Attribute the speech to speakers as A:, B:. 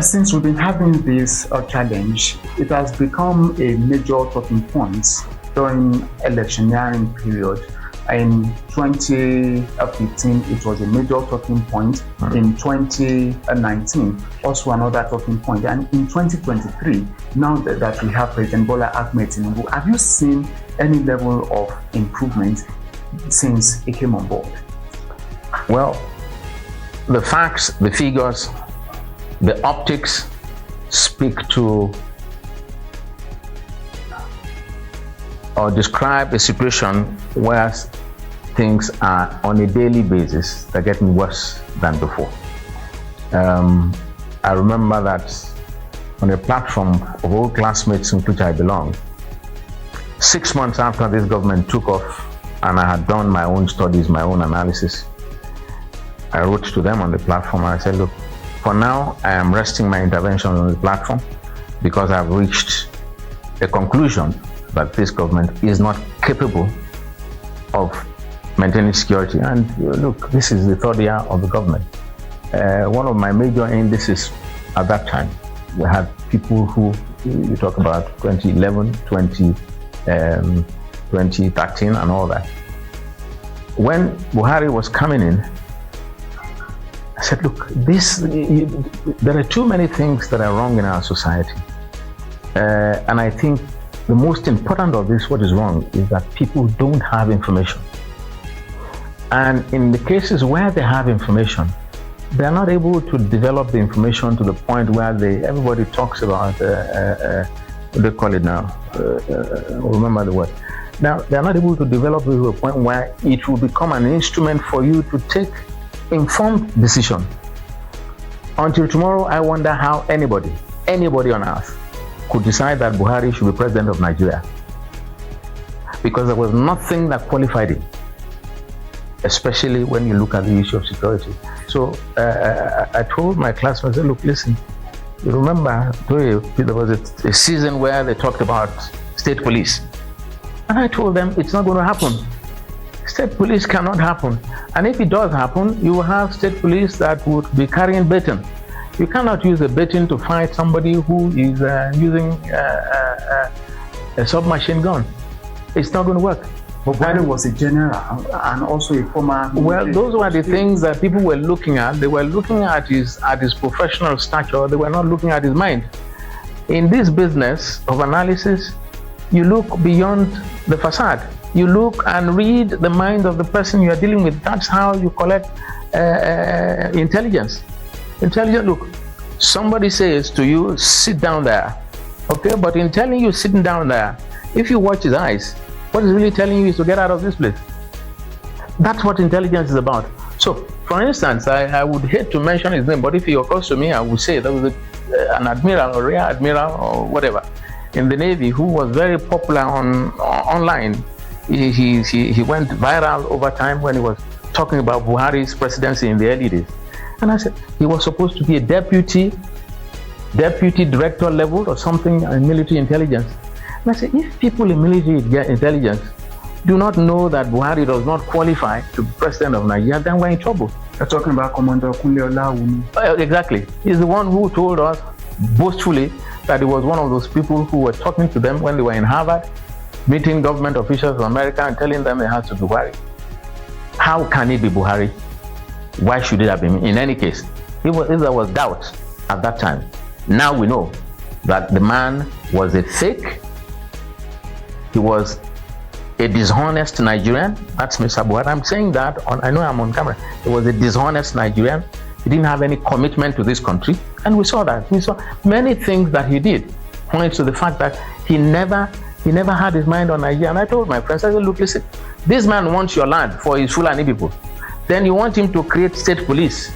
A: Since we've been having this challenge, it has become a major talking point during electioneering period. In 2015, it was a major talking point. In 2019, also another talking point. And in 2023, now that we have President Bola Ahmed Tinubu, have you seen any level of improvement since he came on board?
B: Well, the facts, the figures, the optics speak to or describe a situation where things are on a daily basis, they're getting worse than before. I remember that on a platform of old classmates in which I belong, 6 months after this government took off and I had done my own studies, my own analysis, I wrote to them on the platform and I said, look, for now, I am resting my intervention on the platform because I've reached a conclusion that this government is not capable of maintaining security. And look, this is the third year of the government. One of my major indices at that time, we had people who, you talk about 2011, 2013 and all that. When Buhari was coming in, I said, look, there are too many things that are wrong in our society. And I think the most important of this, what is wrong, is that people don't have information. And in the cases where they have information, they are not able to develop the information to the point where everybody talks about, what do they call it now? Remember the word. Now, they are not able to develop it to a point where it will become an instrument for you to take informed decision. Until tomorrow, I wonder how anybody on earth could decide that Buhari should be president of Nigeria, because there was nothing that qualified him, especially when you look at the issue of security. So I told my classmates, look, listen, you remember there was a season where they talked about state police, and I told them it's not going to happen. State police cannot happen. And if it does happen, you will have state police that would be carrying baton. You cannot use a baton to fight somebody who is using a submachine gun. It's not going to work.
A: But Buhari was a general and also a former...
B: Well, those were the things that people were looking at. They were looking at his professional stature. They were not looking at his mind. In this business of analysis, you look beyond the facade. You look and read the mind of the person you are dealing with. That's how you collect intelligence. Look, somebody says to you, sit down there. Okay, but in telling you sitting down there, if you watch his eyes, what he's really telling you is to get out of this place. That's what intelligence is about. So, for instance, I would hate to mention his name, but if he occurs to me, I would say there was an admiral or rear admiral or whatever in the Navy who was very popular online. He went viral over time when he was talking about Buhari's presidency in the early days. And I said, he was supposed to be a deputy director level or something in military intelligence. And I said, if people in military intelligence do not know that Buhari does not qualify to be president of Nigeria, then we're in trouble.
A: You're talking about Commander Kunle Olawumi.
B: Exactly. He's the one who told us boastfully that he was one of those people who were talking to them when they were in Harvard, meeting government officials from America and telling them they had to be Buhari. How can it be Buhari? Why should it have been? In any case, if there was doubt at that time, now we know that the man was a fake. He was a dishonest Nigerian. That's Mr. Buhari. I'm saying that, I know I'm on camera. He was a dishonest Nigerian. He didn't have any commitment to this country. And we saw that. We saw many things that he did points to the fact that he never had his mind on Nigeria. And I told my friends, I said, look, listen, this man wants your land for his Fulani people. Then you want him to create state police